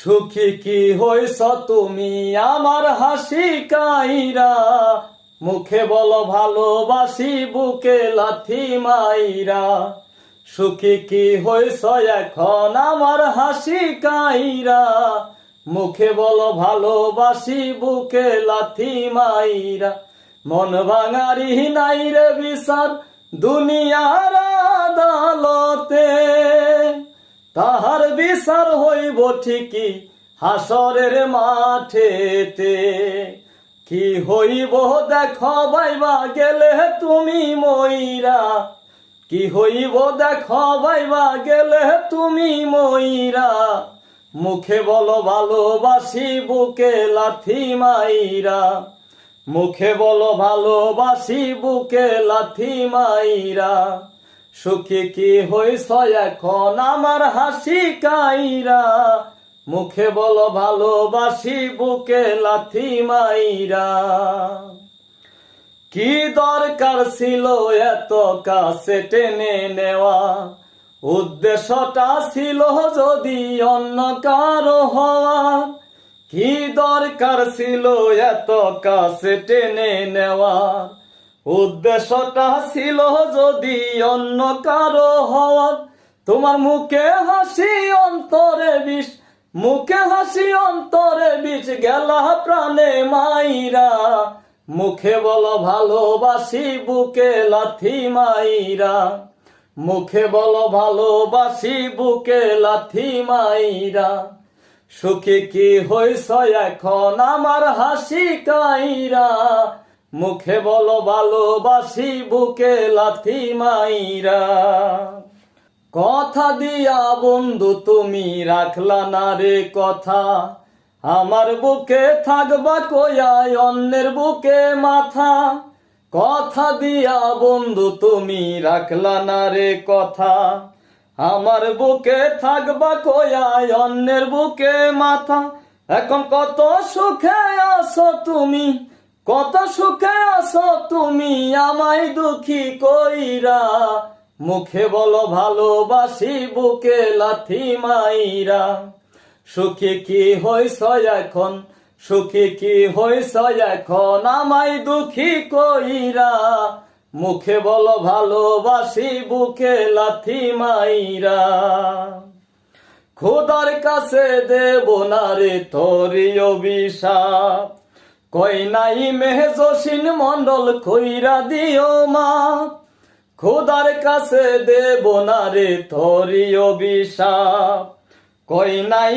সুখী কি হইছ তুমি আমার হাসি কাইরা, মুখে বলো ভালোবাসি বুকে লাথি মাইরা। সুখী কি হইছ এখন আমার হাসি কাইরা, মুখে বলো ভালোবাসি বুকে লাথি মাইরা। মন ভাঙারি নাই রে বিচার দুনিয়ার আদালতে, তাহার বিচার হইব ঠিকই হাসরের মাঠেতে। কি হইব দেখো বাইবা গেলে তুমি মইরা, কি হইব দেখো বাইবা গেলে তুমি মইরা। মুখে বলো ভালোবাসি বুকে লাথি মাইরা, মুখে বলো ভালোবাসি বুকে লাথি মাইরা। সুখী কি হইছ এখন আমার হাসি কাইরা, মুখে বলো ভালোবাসি বুকে লাথি মাইরা। কি দরকার ছিল এত কাছে টেনে নেওয়া, উদ্দেশ্যটা ছিল যদি অন্য কারো হওয়া। কি দরকার ছিল এত কাছে টেনে নেওয়া, উদ্দেশ্যটা ছিল যদি অন্য কারো হওয়া। তোমার মুখে হাসি অন্তরে বিষ, মুখে হাসি অন্তরে বিষ গেলা প্রাণে মাইরা। মুখে বলো ভালোবাসি বুকে লাথি মাইরা, মুখে বলো ভালোবাসি বুকে লাথি মাইরা। সুখী কি হইছ এখন আমার হাসি কাইরা, মুখে বলো ভালোবাসি বুকে লাথি মাইরা। কথা দিয়া বন্ধু তুমি রাখলা না রে কথা, আমার বুকে থাকবা কয়াই অন্যের বুকে মাথা। কথা দিয়া বন্ধু তুমি রাখলা না রে কথা, আমার বুকে থাকবা কয়াই অন্যের বুকে মাথা। এখন কত সুখে আছো তুমি, কত সুখে আছো তুমি আমায় দুঃখী কইরা। মুখে বলো ভালোবাসি বুকে লাথি মাইরা। সুখী কি হইছ এখন, সুখী কি হইছ এখন আমায় দুঃখী কইরা। মুখে বলো ভালোবাসি বুকে লাথি মাইরা। খোদার কাছে দেব না রে তোরি অভিশাপ, কই নাই মেহজসিন মন্ডল কইরা দিও মা। খোদার কাছে দেব না রে তোরি অভিশাপ, কই নাই